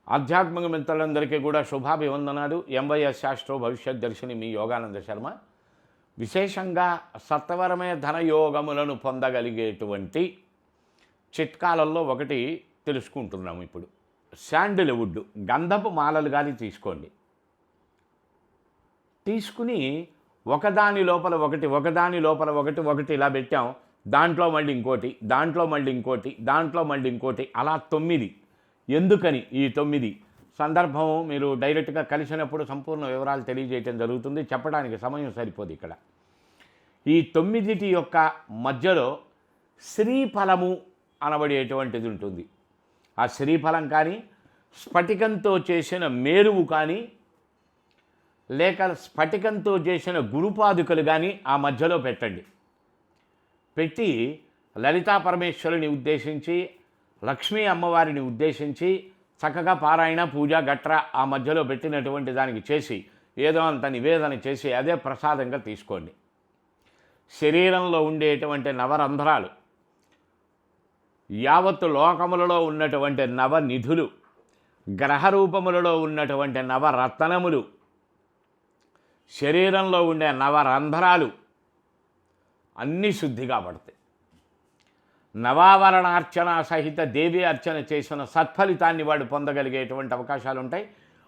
ఆధ్యాత్మిక మిత్రులందరికీ కూడా శుభాభివందనాలు. ఎంవైఎస్ శాస్త్రో భవిష్యత్ దర్శిని మీ యోగానంద శర్మ. విశేషంగా సత్వరమే ధనయోగములను పొందగలిగేటువంటి చిట్కాలలో ఒకటి తెలుసుకుంటున్నాము ఇప్పుడు. శాండిల్వుడ్ గంధపు మాలలు కానీ తీసుకోండి. తీసుకుని ఒకదాని లోపల ఒకటి ఒకదాని లోపల ఒకటి ఒకటి ఇలా పెట్టాం. దాంట్లో మళ్ళీ ఇంకోటి, దాంట్లో మళ్ళీ ఇంకోటి, దాంట్లో మళ్ళీ ఇంకోటి, అలా 9. ఎందుకని ఈ 9 సందర్భం మీరు డైరెక్ట్గా కలిసినప్పుడు సంపూర్ణ వివరాలు తెలియజేయటం జరుగుతుంది. చెప్పడానికి సమయం సరిపోదు ఇక్కడ. ఈ 9 యొక్క మధ్యలో శ్రీఫలము అనబడేటువంటిది ఉంటుంది. ఆ శ్రీఫలం కానీ, స్ఫటికంతో చేసిన మేరువు కానీ, లేక స్ఫటికంతో చేసిన గురుపాదుకలు కానీ ఆ మధ్యలో పెట్టండి. పెట్టి లలితా పరమేశ్వరుని ఉద్దేశించి, లక్ష్మీ అమ్మవారిని ఉద్దేశించి చక్కగా పారాయణ పూజ గట్రా ఆ మధ్యలో పెట్టినటువంటి దానికి చేసి ఏదో అంత నివేదన చేసి అదే ప్రసాదంగా తీసుకోండి. శరీరంలో ఉండేటువంటి నవరంధ్రాలు, యావత్తు లోకములలో ఉన్నటువంటి నవనిధులు, గ్రహరూపములలో ఉన్నటువంటి నవరత్నములు, శరీరంలో ఉండే నవరంధ్రాలు అన్నీ శుద్ధిగా పడతాయి. నవావరణార్చన సహిత దేవి అర్చన చేసిన సత్ఫలితాన్ని వాడు పొందగలిగేటువంటి అవకాశాలు ఉంటాయి.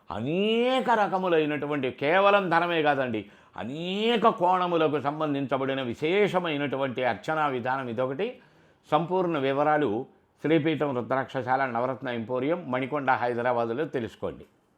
అనేక రకములైనటువంటి, కేవలం ధనమే కాదండి, అనేక కోణములకు సంబంధించబడిన విశేషమైనటువంటి అర్చనా విధానం ఇదొకటి. సంపూర్ణ వివరాలు శ్రీపీఠం రుద్రాక్షశాల నవరత్న ఎంపోరియం, మణికొండ, హైదరాబాదులో తెలుసుకోండి.